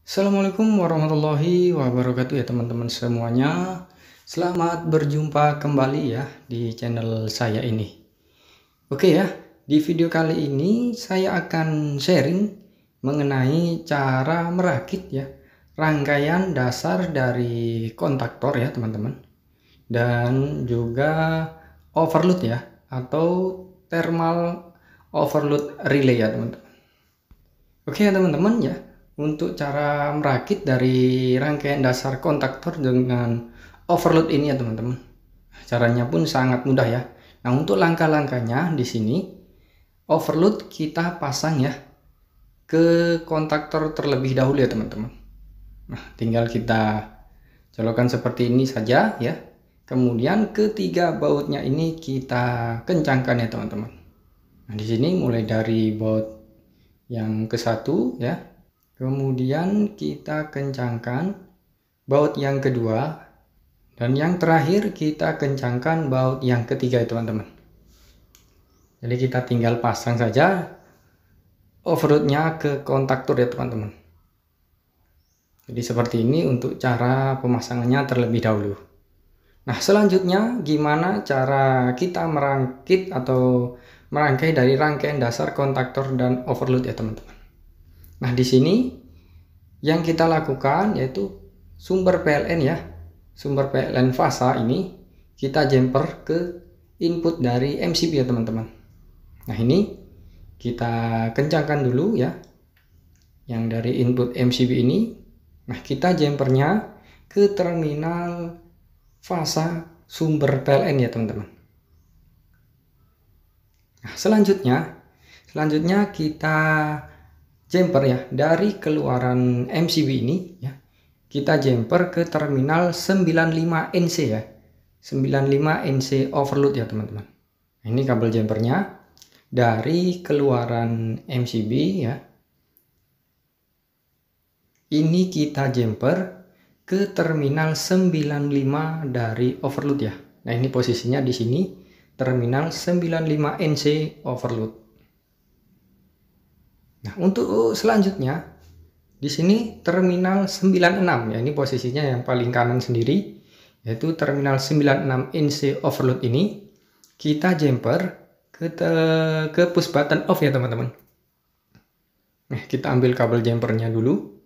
Assalamualaikum warahmatullahi wabarakatuh ya teman-teman semuanya. Selamat berjumpa kembali ya di channel saya ini. Oke ya, di video kali ini saya akan sharing mengenai cara merakit ya rangkaian dasar dari kontaktor ya teman-teman. Dan juga overload ya atau thermal overload relay ya teman-teman. Oke ya teman-teman ya, untuk cara merakit dari rangkaian dasar kontaktor dengan overload ini ya teman-teman. Caranya pun sangat mudah ya. Nah, untuk langkah-langkahnya di sini overload kita pasang ya ke kontaktor terlebih dahulu ya teman-teman. Nah, tinggal kita colokkan seperti ini saja ya. Kemudian ketiga bautnya ini kita kencangkan ya teman-teman. Nah, di sini mulai dari baut yang ke satu ya, kemudian kita kencangkan baut yang kedua, dan yang terakhir kita kencangkan baut yang ketiga ya teman-teman. Jadi kita tinggal pasang saja overloadnya ke kontaktor ya teman-teman. Jadi seperti ini untuk cara pemasangannya terlebih dahulu. Nah, selanjutnya gimana cara kita merakit atau merangkai dari rangkaian dasar kontaktor dan overload ya teman-teman. Nah, di sini yang kita lakukan yaitu sumber PLN ya. Sumber PLN fasa ini kita jumper ke input dari MCB ya teman-teman. Nah, ini kita kencangkan dulu ya. Yang dari input MCB ini. Nah, kita jumpernya ke terminal fasa sumber PLN ya teman-teman. Nah, selanjutnya kita jumper ya dari keluaran MCB ini ya. Kita jumper ke terminal 95NC ya. 95NC overload ya teman-teman. Ini kabel jumpernya dari keluaran MCB ya. Ini kita jumper ke terminal 95 dari overload ya. Nah, ini posisinya di sini terminal 95NC overload. Nah, untuk selanjutnya di sini terminal 96 ya, ini posisinya yang paling kanan sendiri, yaitu terminal 96 NC overload ini kita jumper ke push button off ya teman-teman. Nah, kita ambil kabel jumpernya dulu.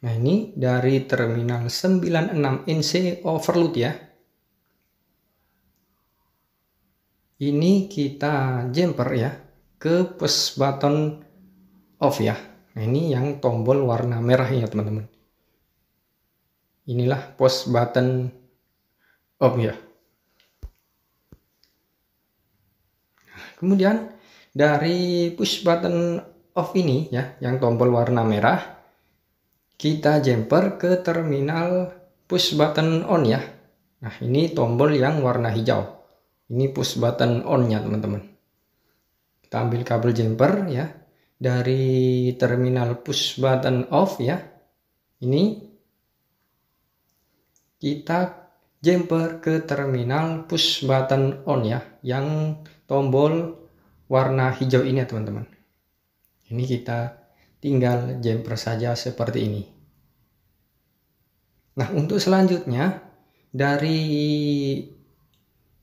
Nah, ini dari terminal 96 NC overload ya. Ini kita jumper ya ke push button off ya. Nah, ini yang tombol warna merah ya teman-teman. Inilah push button off ya. Kemudian dari push button off ini ya, yang tombol warna merah, kita jumper ke terminal push button on ya. Nah, ini tombol yang warna hijau. Ini push button on nya teman-teman. Kita ambil kabel jumper ya dari terminal push button off ya. Ini kita jumper ke terminal push button on ya, yang tombol warna hijau ini ya teman-teman. Ini kita tinggal jumper saja seperti ini. Nah, untuk selanjutnya dari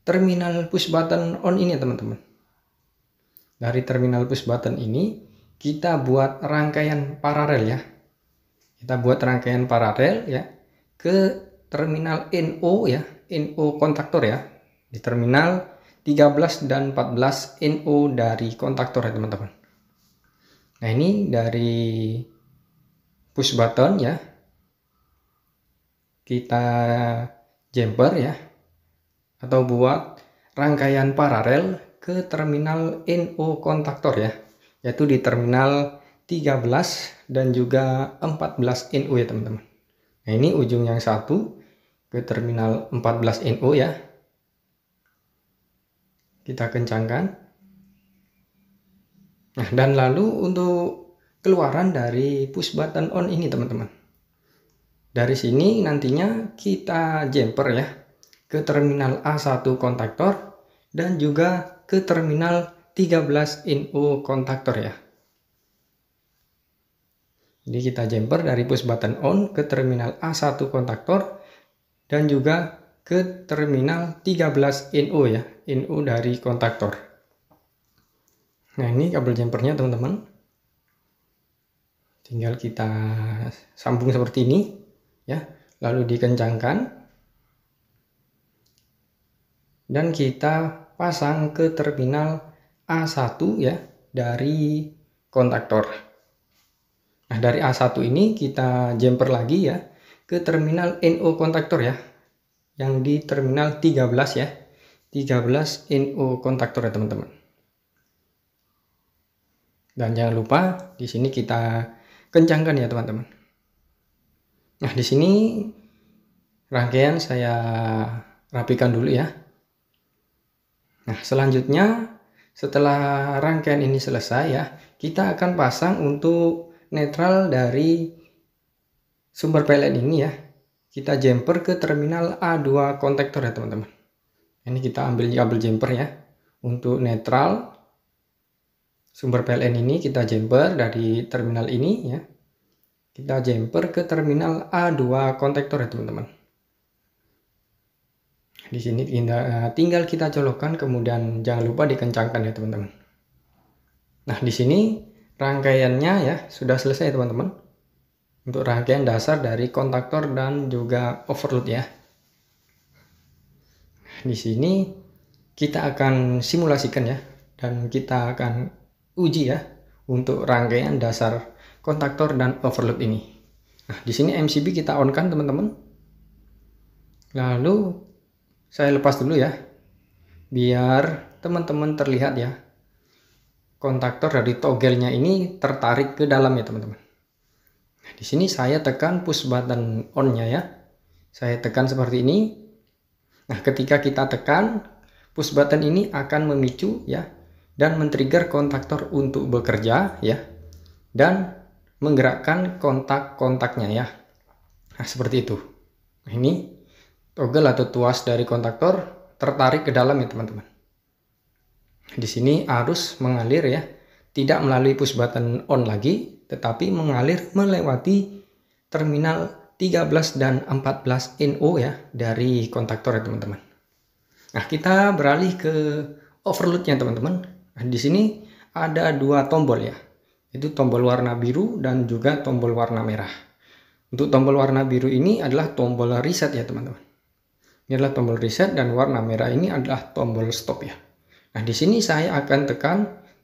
terminal push button on ini ya teman-teman. Dari terminal push button ini kita buat rangkaian paralel ya. Kita buat rangkaian paralel ya ke terminal NO ya, NO kontaktor ya. Di terminal 13 dan 14 NO dari kontaktor ya teman-teman. Nah, ini dari push button ya. Kita jumper ya, atau buat rangkaian paralel ke terminal NO kontaktor ya, yaitu di terminal 13 dan juga 14 NO ya teman-teman. Nah, ini ujung yang satu ke terminal 14 NO ya. Kita kencangkan. Nah, dan lalu untuk keluaran dari push button on ini teman-teman. Dari sini nantinya kita jumper ya ke terminal A1 kontaktor dan juga ke terminal 13 NO kontaktor ya. Jadi kita jumper dari push button on ke terminal A1 kontaktor dan juga ke terminal 13 NO ya, NO dari kontaktor. Nah, ini kabel jumpernya teman-teman. Tinggal kita sambung seperti ini ya, lalu dikencangkan dan kita pasang ke terminal A1 ya dari kontaktor. Nah, dari A1 ini kita jumper lagi ya ke terminal NO kontaktor ya, yang di terminal 13 ya, 13 NO kontaktor ya teman-teman. Dan jangan lupa di sini kita kencangkan ya teman-teman. Nah, di sini rangkaian saya rapikan dulu ya. Nah, selanjutnya setelah rangkaian ini selesai ya, kita akan pasang untuk netral dari sumber PLN ini ya. Kita jumper ke terminal A2 kontaktor ya teman-teman. Ini kita ambil kabel jumper ya. Untuk netral sumber PLN ini kita jumper dari terminal ini ya. Kita jumper ke terminal A2 kontaktor ya teman-teman. Di sini tinggal kita colokkan, kemudian jangan lupa dikencangkan ya teman-teman. Nah, di sini rangkaiannya ya sudah selesai teman-teman. Untuk rangkaian dasar dari kontaktor dan juga overload ya. Di sini kita akan simulasikan ya, dan kita akan uji ya untuk rangkaian dasar kontaktor dan overload ini. Nah, di sini MCB kita on kan teman-teman. Lalu saya lepas dulu ya, biar teman-teman terlihat ya. Kontaktor dari toggle-nya ini tertarik ke dalam ya teman-teman. Nah, di sini saya tekan push button on-nya ya. Saya tekan seperti ini. Nah, ketika kita tekan push button ini akan memicu ya dan men-trigger kontaktor untuk bekerja ya, dan menggerakkan kontak-kontaknya ya. Nah, seperti itu. Nah, ini toggle atau tuas dari kontaktor tertarik ke dalam ya teman-teman. Di sini arus mengalir ya, tidak melalui push button on lagi, tetapi mengalir melewati terminal 13 dan 14 NO ya dari kontaktor ya teman-teman. Nah, kita beralih ke overloadnya teman-teman. Nah, di sini ada dua tombol ya, itu tombol warna biru dan juga tombol warna merah. Untuk tombol warna biru ini adalah tombol reset ya teman-teman. Ini adalah tombol reset, dan warna merah ini adalah tombol stop ya. Nah, di sini saya akan tekan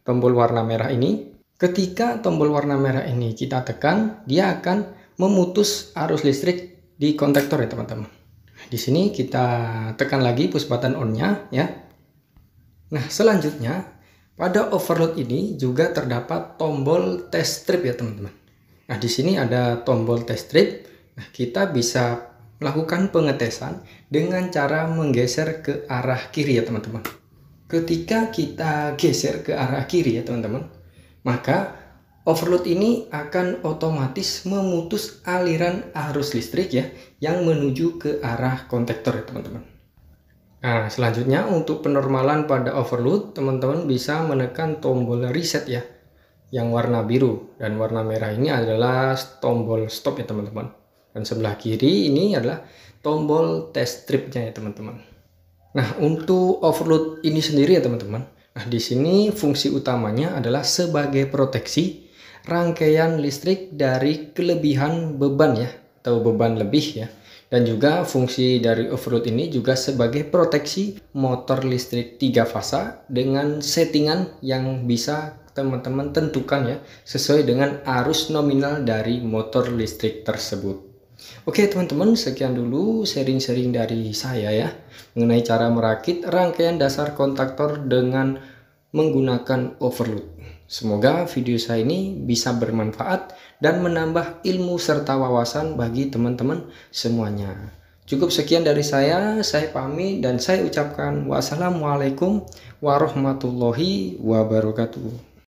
tombol warna merah ini. Ketika tombol warna merah ini kita tekan, dia akan memutus arus listrik di kontaktor ya teman-teman. Di sini kita tekan lagi push button on-nya ya. Nah, selanjutnya pada overload ini juga terdapat tombol test strip ya teman-teman. Nah, di sini ada tombol test strip. Nah, kita bisa melakukan pengetesan dengan cara menggeser ke arah kiri ya teman-teman. Ketika kita geser ke arah kiri ya teman-teman, maka overload ini akan otomatis memutus aliran arus listrik ya yang menuju ke arah kontaktor ya teman-teman. Nah, selanjutnya untuk penormalan pada overload, teman-teman bisa menekan tombol reset ya, yang warna biru, dan warna merah ini adalah tombol stop ya teman-teman. Dan sebelah kiri ini adalah tombol test stripnya ya teman-teman. Nah, untuk overload ini sendiri ya teman-teman. Nah, di sini fungsi utamanya adalah sebagai proteksi rangkaian listrik dari kelebihan beban ya, atau beban lebih ya. Dan juga fungsi dari overload ini juga sebagai proteksi motor listrik 3 fasa dengan settingan yang bisa teman-teman tentukan ya, sesuai dengan arus nominal dari motor listrik tersebut. Oke teman-teman, sekian dulu sharing-sharing dari saya ya mengenai cara merakit rangkaian dasar kontaktor dengan menggunakan overload. Semoga video saya ini bisa bermanfaat dan menambah ilmu serta wawasan bagi teman-teman semuanya. Cukup sekian dari saya pamit dan saya ucapkan wassalamualaikum warahmatullahi wabarakatuh.